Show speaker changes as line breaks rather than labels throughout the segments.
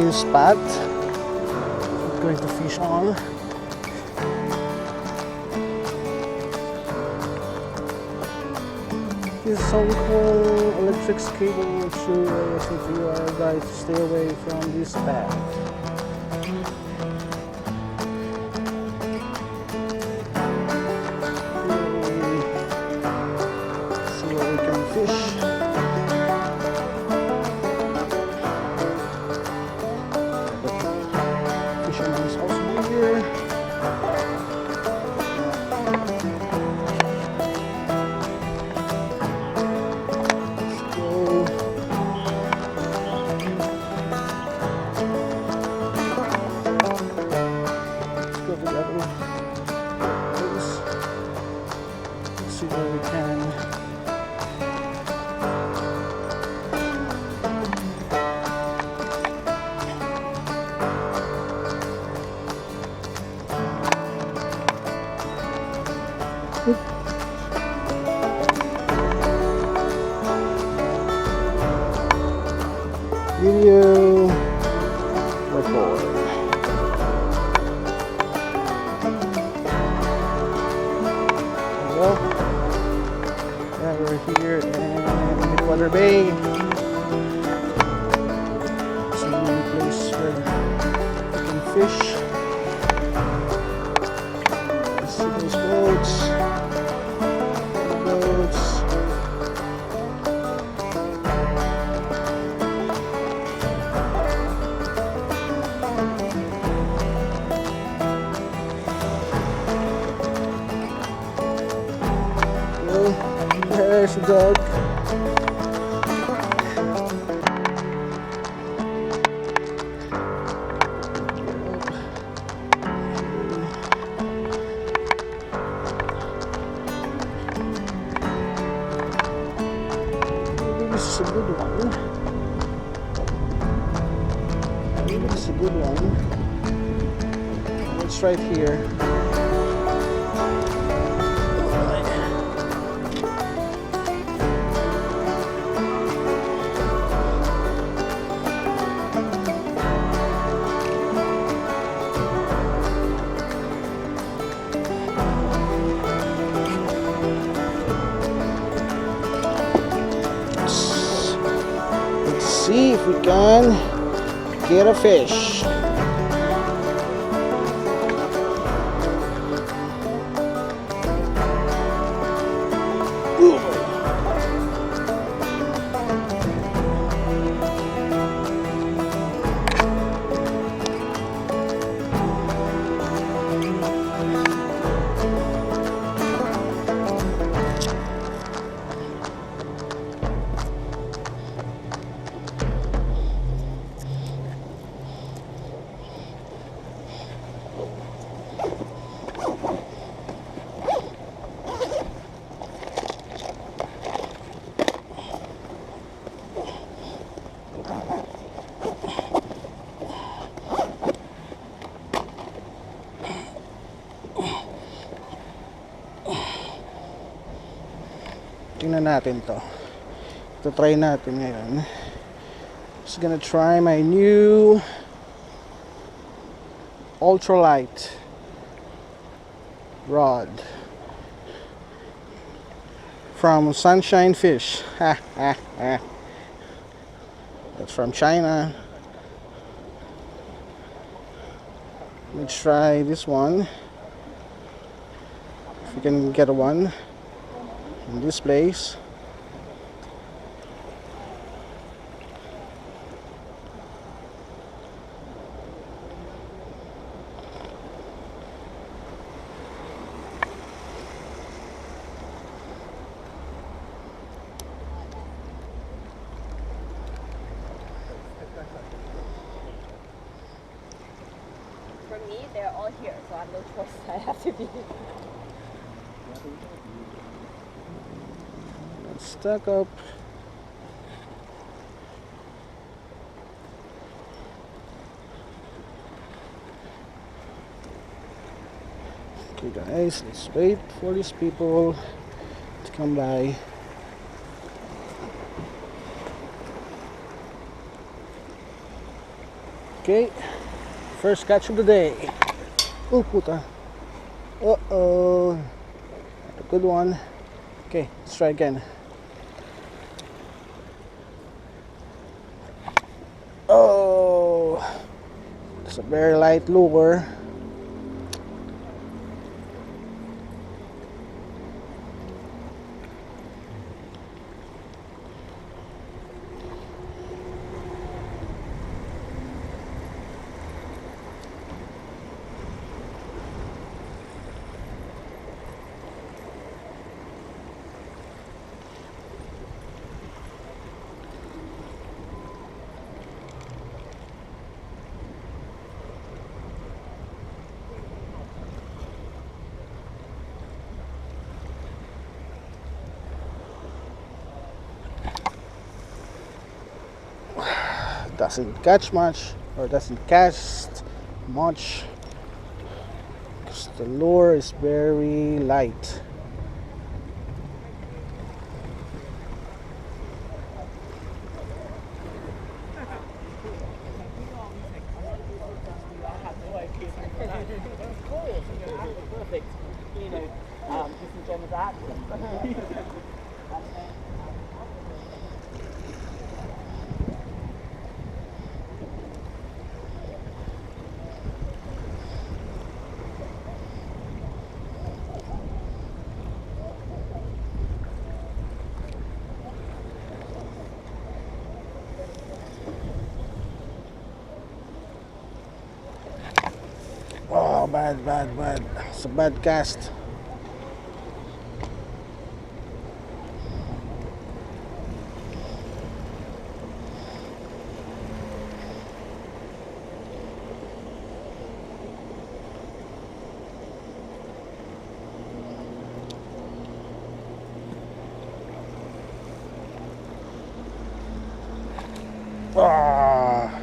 new spot I'm going to fish on. This is some cool electric cable through if you are guys to stay away from this path. See what we can fish. Fisherman is also here. See where we can. Video record. Well, yeah, we're here in Midwater Bay. It's a new place where you can fish. See those boats. There's a dog. Maybe this is a good one. Maybe this is a good one. It's right here. See if we can get a fish. Ooh. Tingnan natin to. Ito try natin ngayon. Just gonna try my new ultralight rod from Sunshine Fish. That's from China. Let me try this one. If we can get one in this place.
For me, they're all here, so I have no choice. I have to be.
Stuck up. Okay guys, let's wait for these people to come by. Okay, first catch of the day. Oh, puta. Uh-oh. A good one. Okay, let's try again. Oh, it's a very light lure. Doesn't catch much, or doesn't cast much, because the lure is very light. Oh, bad, bad, bad. It's a bad cast. Ah.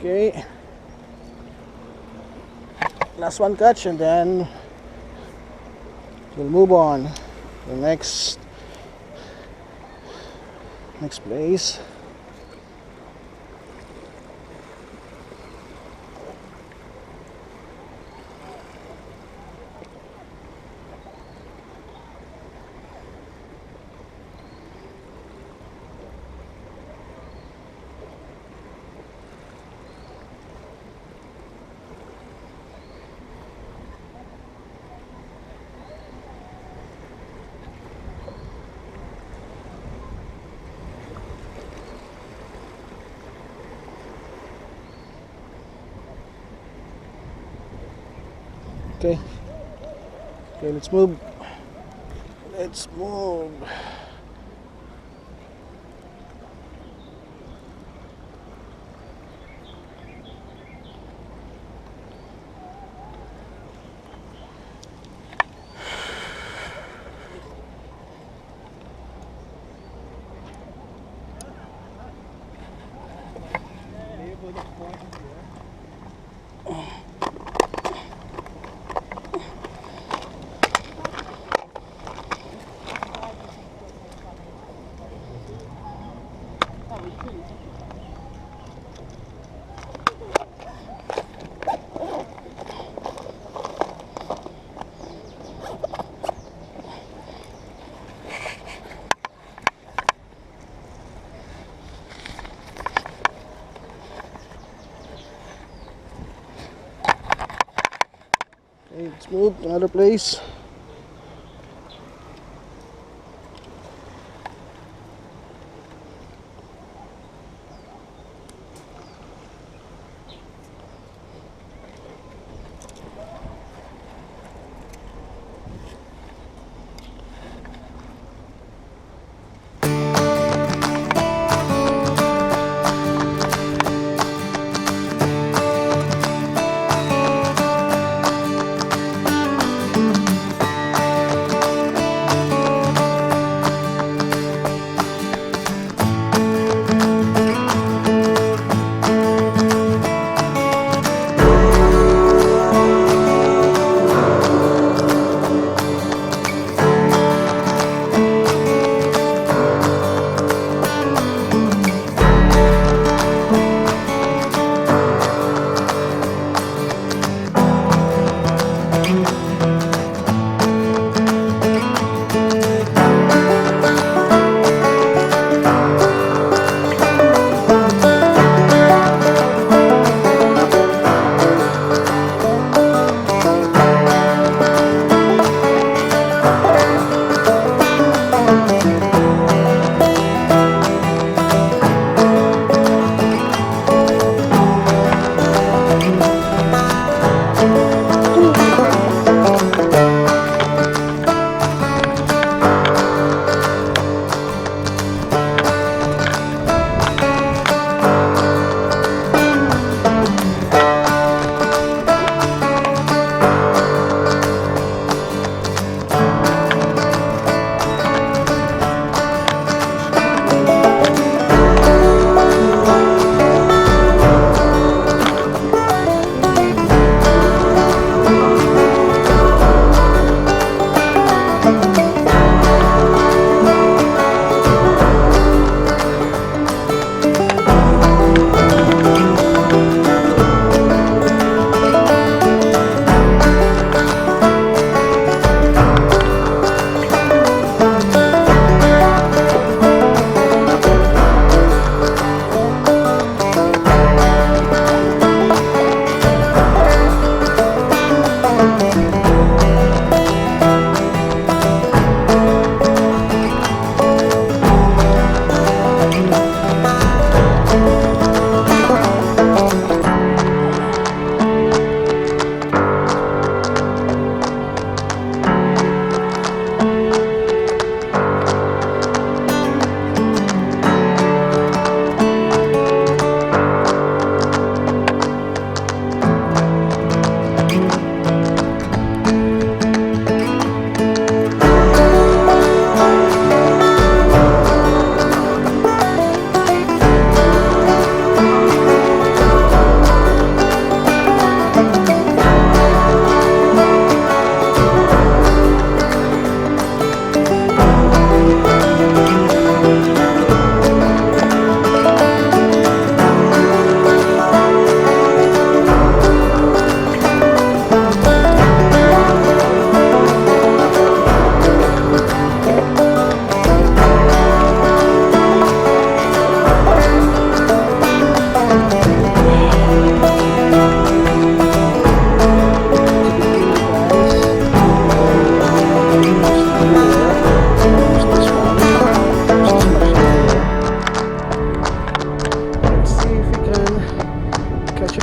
Okay, last one catch, and then we'll move on to the next place. Okay. Okay, let's move. Let's move. Okay, let's move to another place.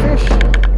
fish.